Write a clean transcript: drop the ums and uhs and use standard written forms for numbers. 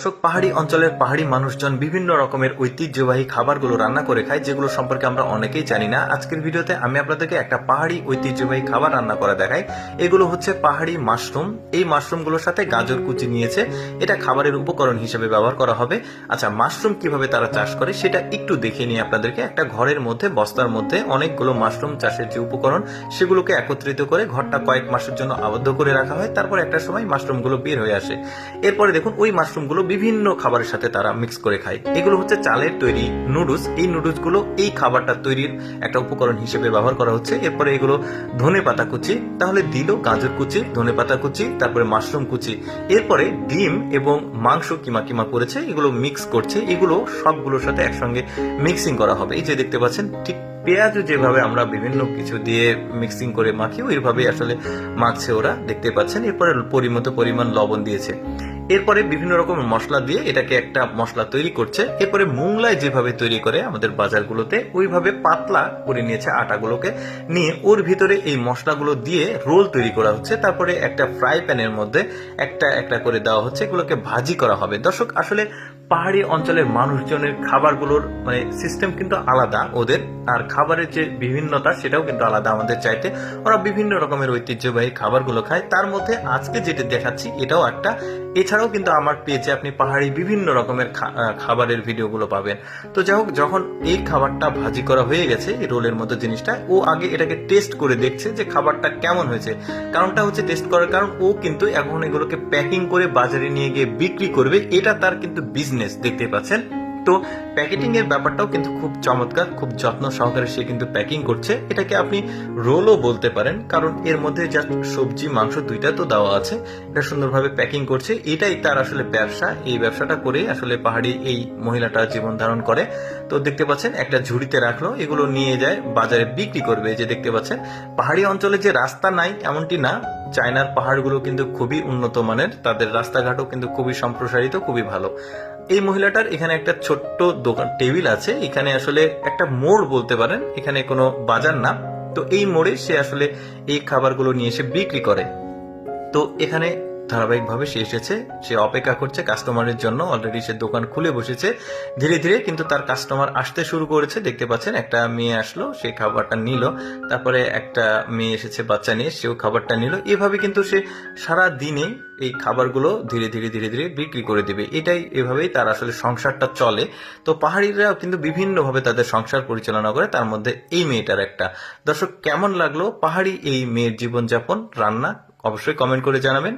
দর্শক, পাহাড়ি অঞ্চলের পাহাড়ি মানুষজন বিভিন্ন রকমের ঐতিহ্যবাহী খাবারগুলো রান্না করে খায়, যেগুলো সম্পর্কে আমরা অনেকেই জানি না। আজকের ভিডিওতে আমি আপনাদেরকে একটা পাহাড়ি ঐতিহ্যবাহী খাবার রান্না করা দেখাই। এগুলো হচ্ছে পাহাড়ি মাশরুম। এই মাশরুমগুলোর সাথে গাজর কুচি নিয়েছে, এটা খাবারের উপকরণ হিসেবে ব্যবহার করা হবে। আচ্ছা, মাশরুম কিভাবে তারা চাষ করে সেটা একটু দেখিয়ে নিই আপনাদেরকে। একটা ঘরের মধ্যে বস্তার মধ্যে অনেকগুলো মাশরুম চাষের যে উপকরণ সেগুলোকে একত্রিত করে ঘরটা কয়েক মাসের জন্য আবদ্ধ করে রাখা হয়। তারপর একটা সময় মাশরুমগুলো বের হয়ে আসে। এরপরে দেখুন, ওই মাশরুমগুলো বিভিন্ন খাবারের সাথে তারা মিক্স করে খায়। এগুলো হচ্ছে চালের তৈরি নুডলস। এই নুডলসগুলো এই খাবারটা তৈরির একটা উপকরণ হিসেবে ব্যবহার করা হচ্ছে। এরপরে এগুলো ধনে পাতা কুচি, তাহলে দিল গাজর কুচি, ধনে পাতা কুচি, তারপরে মাশরুম কুচি। এরপরে ডিম এবং মাংস কিমা কিমা করেছে, এগুলো মিক্স করছে। এগুলো সবগুলোর সাথে একসঙ্গে মিক্সিং করা হবে। এই যে দেখতে পাচ্ছেন, ঠিক পেঁয়াজও যেভাবে আমরা বিভিন্ন কিছু দিয়ে মিক্সিং করে মাখি, ওইভাবে আসলে মাখছে ওরা, দেখতে পাচ্ছেন। এরপরে পরিমাণ লবণ দিয়েছে। এরপরে বিভিন্ন রকমের মশলা দিয়ে এটাকে একটা মশলা তৈরি করছে। এরপরে মোংলায় যেভাবে তৈরি করে আমাদের বাজারগুলোতে, ওইভাবে পাতলা করে নিয়েছে আটাগুলোকে, নিয়ে ওর ভিতরে এই মশলাগুলো দিয়ে রোল তৈরি করা হচ্ছে। তারপরে একটা ফ্রাই প্যানের মধ্যে একটা একটা করে দেওয়া হচ্ছে, এগুলোকে ভাজি করা হবে। দর্শক, আসলে পাহাড়ি অঞ্চলের মানুষজনের খাবারগুলোর সিস্টেম কিন্তু আলাদা ওদের, আর খাবারের যে বিভিন্নতা সেটাও কিন্তু আলাদা আমাদের চাইতে। ওরা বিভিন্ন রকমের ঐতিহ্যবাহী খাবারগুলো খায়। তার মধ্যে আজকে যেটা দেখাচ্ছি এটাও একটা। এছাড়াও কিন্তু আমার পেজে আপনি পাহাড়ি বিভিন্ন রকমের খাবারের ভিডিওগুলো পাবেন। তো যাই হোক, যখন এই খাবারটা ভাজি করা হয়ে গেছে এই রোলের মতো জিনিসটা, ও আগে এটাকে টেস্ট করে দেখছে যে খাবারটা কেমন হয়েছে। কারণটা হচ্ছে টেস্ট করার কারণ, ও কিন্তু এখন এগুলোকে প্যাকিং করে বাজারে নিয়ে গিয়ে বিক্রি করবে। এটা তার কিন্তু বিজনেস, দেখতে পাচ্ছেন। তো প্যাকেটিং এর ব্যাপারটাও কিন্তু খুব চমৎকার, খুব যত্ন সহকারে সে কিন্তু প্যাকিং করছে। এটাকে আপনি রোলও বলতে পারেন, কারণ এর মধ্যে জাস্ট সবজি মাংস দুইটা তো দেওয়া আছে। এটা সুন্দরভাবে প্যাকিং করছে, এটাই তার আসলে ব্যবসা। এই ব্যবসাটা করে আসলে পাহাড়ি এই মহিলাটা জীবন ধারণ করে। তো দেখতে পাচ্ছেন, একটা ঝুড়িতে রাখলো, এগুলো নিয়ে যায় বাজারে বিক্রি করবে। যে দেখতে পাচ্ছেন, পাহাড়ি অঞ্চলে যে রাস্তা নাই এমনটি না। চায়নার পাহাড়গুলো কিন্তু খুবই উন্নত মানের, তাদের রাস্তাঘাটও কিন্তু খুবই সম্প্রসারিত, খুবই ভালো। এই মহিলাটার এখানে একটা ছোট্ট দোকান টেবিল আছে, এখানে আসলে একটা মোড় বলতে পারেন, এখানে কোনো বাজার না। তো এই মোড়ে সে আসলে এই খাবারগুলো নিয়ে এসে বিক্রি করে। তো এখানে ধারাবাহিকভাবে সে এসেছে, সে অপেক্ষা করছে কাস্টমারের জন্য। অলরেডি সে দোকান খুলে বসেছে। ধীরে ধীরে কিন্তু তার কাস্টমার আসতে শুরু করেছে। দেখতে পাচ্ছেন, একটা মেয়ে আসলো, সে খাবারটা নিল। তারপরে একটা মেয়ে এসেছে বাচ্চা নিয়ে, সেও খাবারটা নিল। এভাবে কিন্তু সে সারা দিনে এই খাবারগুলো ধীরে ধীরে ধীরে ধীরে বিক্রি করে দিবে। এভাবেই তার আসলে সংসারটা চলে। তো পাহাড়িরাও কিন্তু বিভিন্নভাবে তাদের সংসার পরিচালনা করে, তার মধ্যে এই মেয়েটার একটা। দর্শক, কেমন লাগলো পাহাড়ি এই মেয়ের জীবনযাপন রান্না, অবশ্যই কমেন্ট করে জানাবেন।